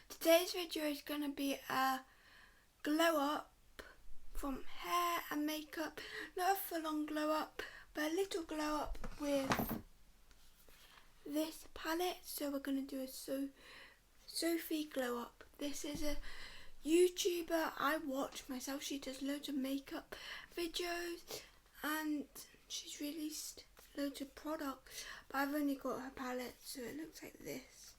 Today's video is going to be a glow up from hair and makeup. Not a full on glow up, but a little glow up with this palette. So we're going to do a Sophie glow up. This is a YouTuber I watch myself. She does loads of makeup videos and she's released loads of products, but I've only got her palette, so it looks like this.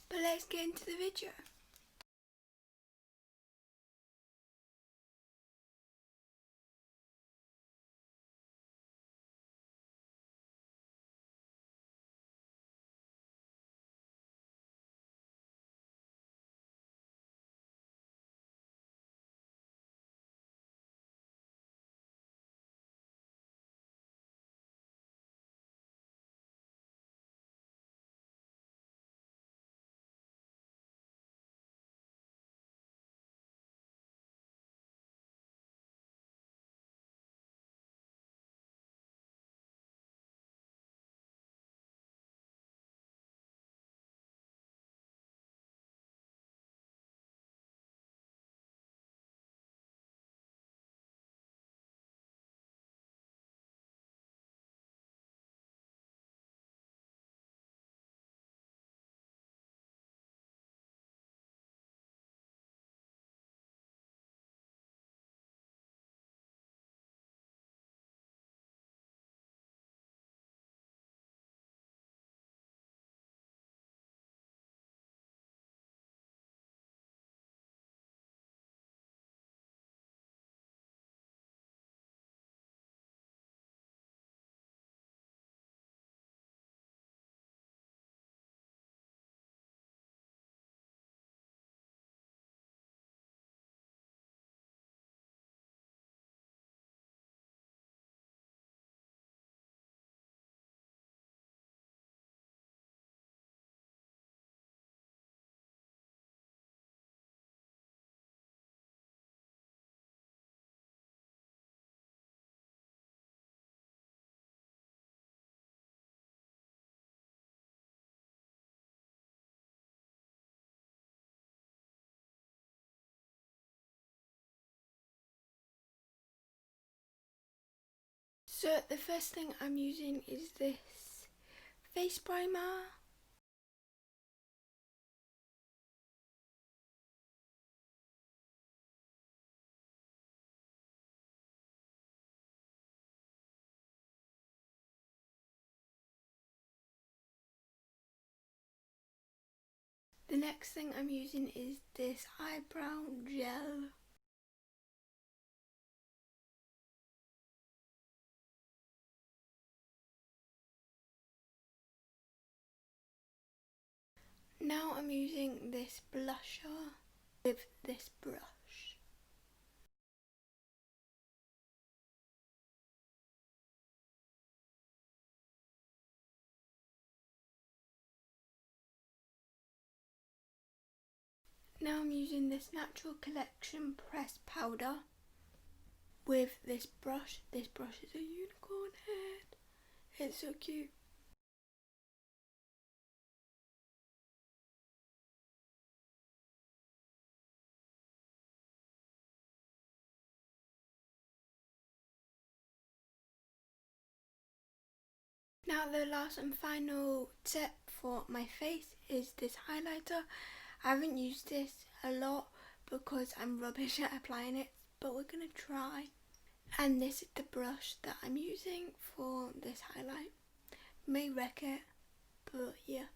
But let's get into the video. So the first thing I'm using is this face primer. The next thing I'm using is this eyebrow gel. Now I'm using this blusher with this brush. Now I'm using this Natural Collection pressed powder with this brush. This brush is a unicorn head. It's so cute. Now the last and final tip for my face is this highlighter. I haven't used this a lot because I'm rubbish at applying it, but we're gonna try. And this is the brush that I'm using for this highlight. May wreck it, but yeah.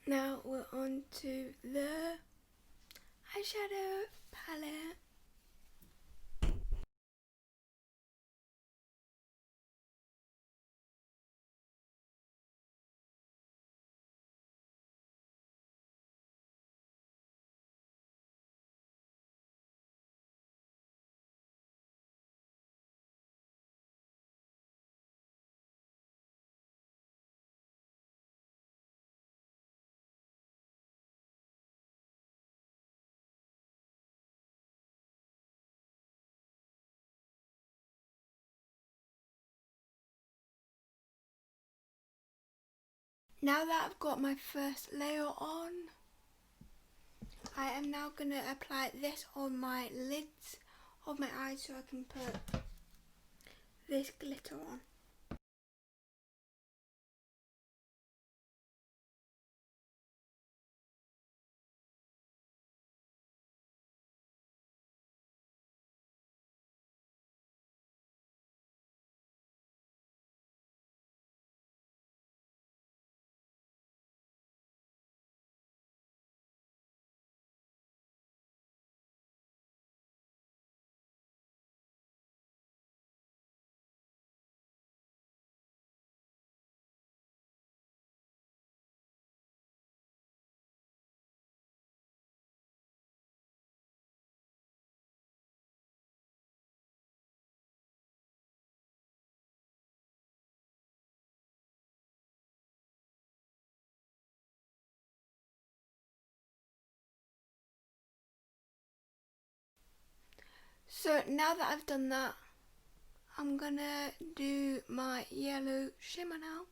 Now we're on to the eyeshadow palette. Now that I've got my first layer on, I am now going to apply this on my lids of my eyes so I can put this glitter on. So now that I've done that, I'm gonna do my yellow shimmer now.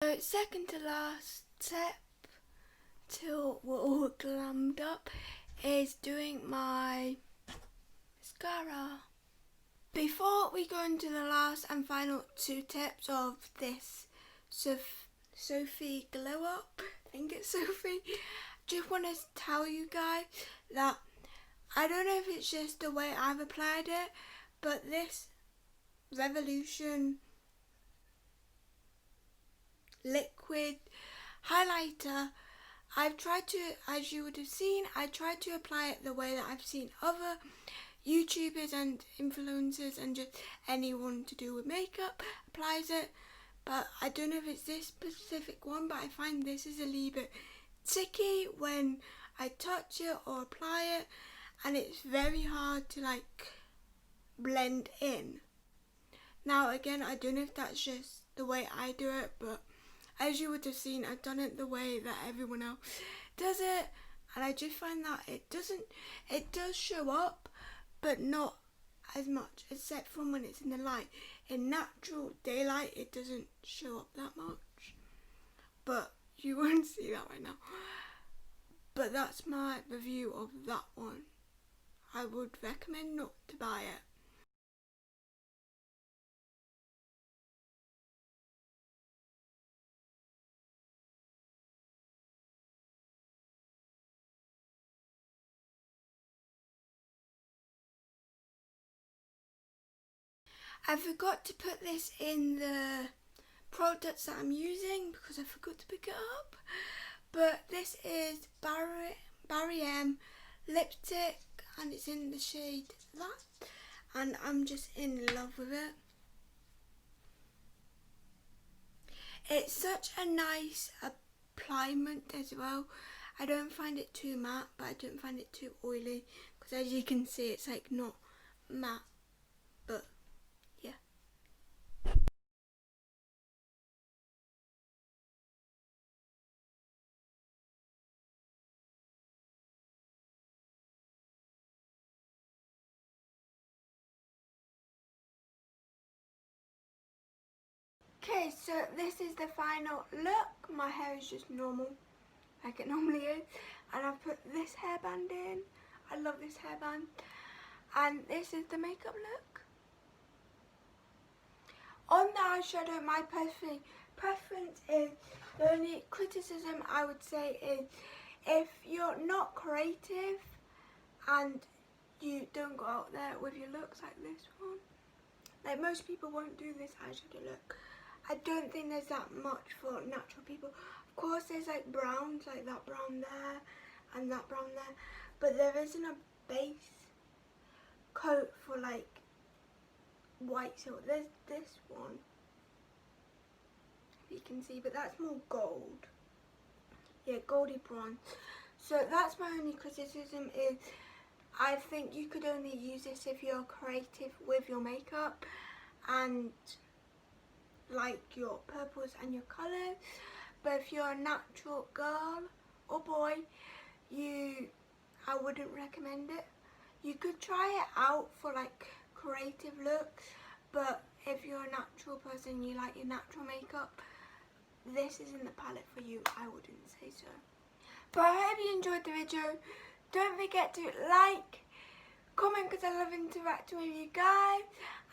So second to last step till we're all glammed up is doing my mascara. Before we go into the last and final 2 tips of this Sophie Glow Up, I think it's Sophie, just want to tell you guys that I don't know if it's just the way I've applied it, but this Revolution liquid highlighter, I've tried to, as you would have seen, I tried to apply it the way that I've seen other YouTubers and influencers and just anyone to do with makeup applies it, but I don't know if it's this specific one, but I find this is a little bit sticky when I touch it or apply it, and it's very hard to like blend in. Now again, I don't know if that's just the way I do it, but as you would have seen, I've done it the way that everyone else does it, and I just find that it does show up, but not as much, except from when it's in the light. In natural daylight, it doesn't show up that much, but you won't see that right now. But that's my review of that one. I would recommend not to buy it. I forgot to put this in the products that I'm using because I forgot to pick it up, but this is Barry M lipstick and it's in the shade that, and I'm just in love with it. It's such a nice appliement as well. I don't find it too matte, but I don't find it too oily, because as you can see it's like not matte, but yeah. Okay, so this is the final look. My hair is just normal, like it normally is, and I've put this hairband in. I love this hairband, and this is the makeup look. On the eyeshadow, my preference is, the only criticism I would say is, if you're not creative and you don't go out there with your looks like this one, Like most people won't do this eyeshadow look. I don't think there's that much for natural people. Of course there's like browns, like that brown there and that brown there, but there isn't a base coat for like white silk. There's this one, if you can see, but that's more gold. Yeah, goldy bronze. So that's my only criticism is I think you could only use this if you're creative with your makeup and like your purples and your colours. But if you're a natural girl or boy, I wouldn't recommend it. You could try it out for like creative looks, but if you're a natural person, you like your natural makeup, this isn't the palette for you. I wouldn't say so. But I hope you enjoyed the video. Don't forget to like, comment, because I love interacting with you guys.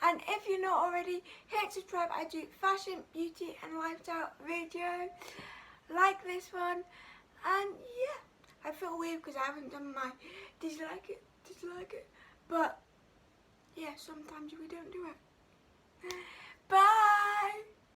And if you're not already, hit subscribe. I do fashion, beauty and lifestyle videos like this one. And yeah, I feel weird because I haven't done my dislike it. But yeah, sometimes we don't do it. Bye!